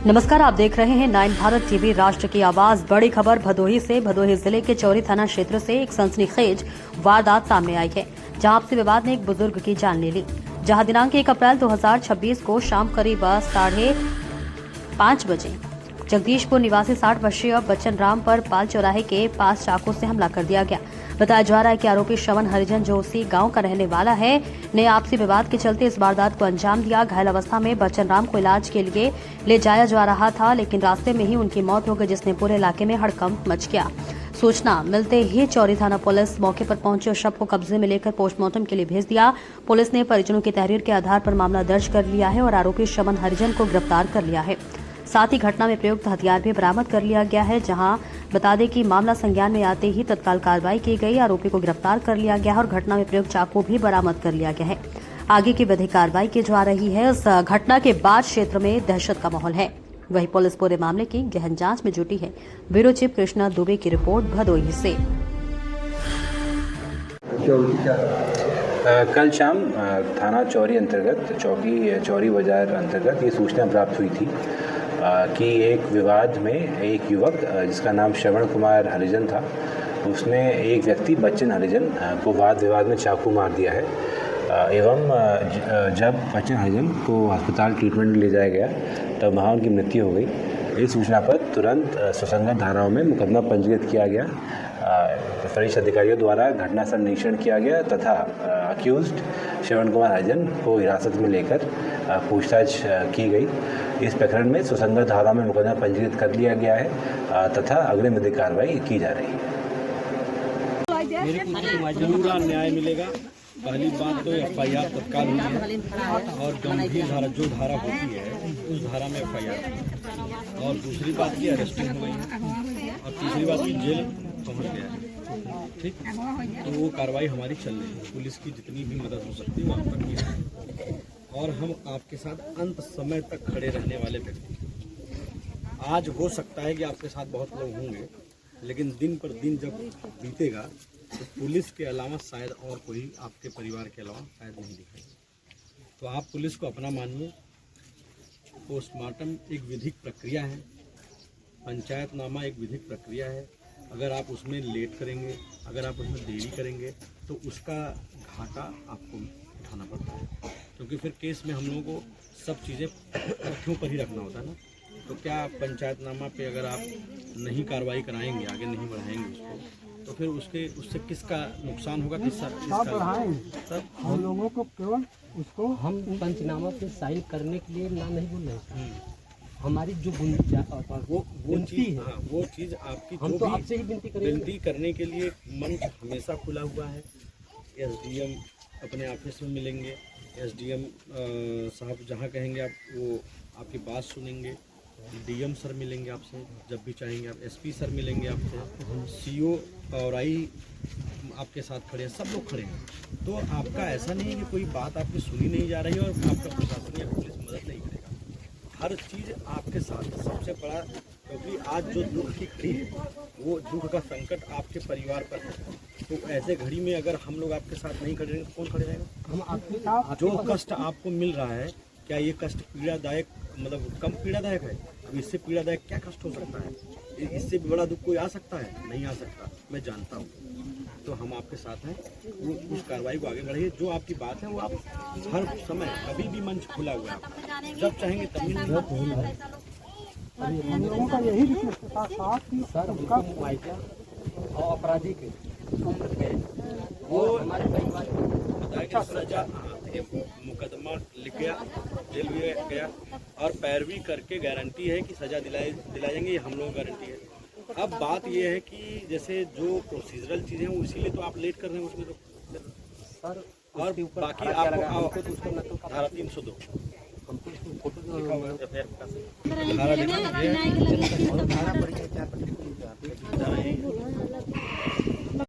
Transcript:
नमस्कार, आप देख रहे हैं 9 भारत टीवी राष्ट्र की आवाज। बड़ी खबर भदोही से। भदोही जिले के चौरी थाना क्षेत्र से एक सनसनीखेज वारदात सामने आई है, जहां आपसी विवाद ने एक बुजुर्ग की जान ले ली। जहां दिनांक 1 अप्रैल 2026 को शाम करीब 5:30 बजे जगदीशपुर निवासी 60 वर्षीय बच्चन राम पर पाल चौराहे के पास चाकू से हमला कर दिया गया। बताया जा रहा है कि आरोपी श्रवण हरिजन, जो उसी गांव का रहने वाला है, ने आपसी विवाद के चलते इस वारदात को अंजाम दिया। घायल अवस्था में बच्चन राम को इलाज के लिए ले जाया जा रहा था, लेकिन रास्ते में ही उनकी मौत हो गई, जिसने पूरे इलाके में हड़कंप मच गया। सूचना मिलते ही चौरी थाना पुलिस मौके पर पहुंची और शव को कब्जे में लेकर पोस्टमार्टम के लिए भेज दिया। पुलिस ने परिजनों की तहरीर के आधार पर मामला दर्ज कर लिया है और आरोपी श्रवण हरिजन को गिरफ्तार कर लिया है। साथ ही घटना में प्रयुक्त हथियार भी बरामद कर लिया गया है। जहां बता दें कि मामला संज्ञान में आते ही तत्काल कार्रवाई की गई, आरोपी को गिरफ्तार कर लिया गया है और घटना में प्रयुक्त चाकू भी बरामद कर लिया गया है। आगे की विधिक कार्रवाई की जा रही है। इस घटना के बाद क्षेत्र में दहशत का माहौल है। वहीं पुलिस पूरे मामले की गहन जांच में जुटी है। ब्यूरो चीफ कृष्णा दुबे की रिपोर्ट भदोही से। कल शाम थाना चौरी अंतर्गत चौरी बाजार अंतर्गत ये सूचना प्राप्त हुई थी कि एक विवाद में एक युवक जिसका नाम श्रवण कुमार हरिजन था, उसने एक व्यक्ति बच्चन हरिजन को वाद विवाद में चाकू मार दिया है। एवं जब बच्चन हरिजन को अस्पताल ट्रीटमेंट ले जाया गया तब वहाँ उनकी मृत्यु हो गई। इस सूचना पर तुरंत सुसंगत धाराओं में मुकदमा पंजीकृत किया गया। वरिष्ठ अधिकारियों द्वारा घटनास्थल निरीक्षण किया गया तथा अक्यूज्ड श्रवण कुमार हरिजन को हिरासत में लेकर पूछताछ की गई। इस प्रकरण में सुसंगत धाराओं में मुकदमा पंजीकृत कर लिया गया है तथा अग्रिम विधिक कार्रवाई की जा रही है। पूरा न्याय मिलेगा। पहली बात तो FIR तत्काल हुई है और गंभीर धारा जो धारा होती है उस धारा में FIR, और दूसरी बात की अरेस्टिंग हो गई है और तीसरी बात की जेल पहुंच गया है। ठीक, तो वो कार्रवाई हमारी चल रही है। पुलिस की जितनी भी मदद हो सकती है वो हम तक की है और हम आपके साथ अंत समय तक खड़े रहने वाले व्यक्ति। आज हो सकता है कि आपके साथ बहुत लोग होंगे, लेकिन दिन पर दिन जब बीतेगा तो पुलिस के अलावा शायद और कोई आपके परिवार के अलावा शायद नहीं दिखाएगा। तो आप पुलिस को अपना मानिए। पोस्टमार्टम एक विधिक प्रक्रिया है, पंचायतनामा एक विधिक प्रक्रिया है। अगर आप उसमें लेट करेंगे, अगर आप उसमें देरी करेंगे तो उसका घाटा आपको उठाना पड़ता है, क्योंकि फिर केस में हम लोगों को सब चीज़ें तथ्यों पर ही रखना होता है ना। तो क्या पंचायतनामा पे अगर आप नहीं कार्रवाई कराएंगे, आगे नहीं बढ़ाएंगे उसको, तो फिर उससे किसका नुकसान होगा, किसका तब हम लोगों को केवल उसको हम पंचनामा पे साइन करने के लिए ना नहीं बोल रहे हैं। हमारी जो विनती है, हाँ, वो चीज़ आपकी हम तो आपसे ही विनती करने के लिए मंच हमेशा खुला हुआ है। SDM अपने ऑफिस में मिलेंगे, SDM साहब जहाँ कहेंगे आप वो आपकी बात सुनेंगे। DM सर मिलेंगे आपसे जब भी चाहेंगे आप, SP सर मिलेंगे आपसे, CO और आई आपके साथ खड़े हैं, सब लोग खड़े हैं। तो आपका ऐसा नहीं है कि कोई बात आपकी सुनी नहीं जा रही है और आपका प्रशासन या पुलिस मदद नहीं करेगा। हर चीज़ आपके साथ है। सबसे बड़ा, क्योंकि आज जो दुख की घड़ी है वो दुख का संकट आपके परिवार पर है। तो ऐसे घड़ी में अगर हम लोग आपके साथ नहीं खड़े रहेंगे तो कौन खड़े रहेगा? हम आपके साथ। जो कष्ट आपको मिल रहा है, क्या ये कष्ट पीड़ादायक, मतलब कम पीड़ादायक है? अब इससे पीड़ादायक क्या कष्ट हो सकता है? इससे भी बड़ा दुख कोई आ सकता है? नहीं आ सकता, मैं जानता हूँ। तो हम आपके साथ हैं। वो उस कार्रवाई को आगे बढ़ाइए। जो आपकी बात है वो आप हर समय कभी भी मंच खुला हुआ है आपका, जब चाहेंगे तब मिलेंगे। हम लोगों का यही रिक्वेस्ट था साथ कि सर उनका और अपराधी के वो हमारे परिवार को सजा, मुकदमा लिख गया, जेल भी गया और पैरवी करके गारंटी है कि सजा दिलाएंगे, ये हम लोगों की गारंटी है। अब बात ये है कि जैसे जो प्रोसीजरल चीज़ें हैं इसीलिए तो आप लेट कर रहे हैं उसमें तो सर। और बाकी आपको धारा 302 धारा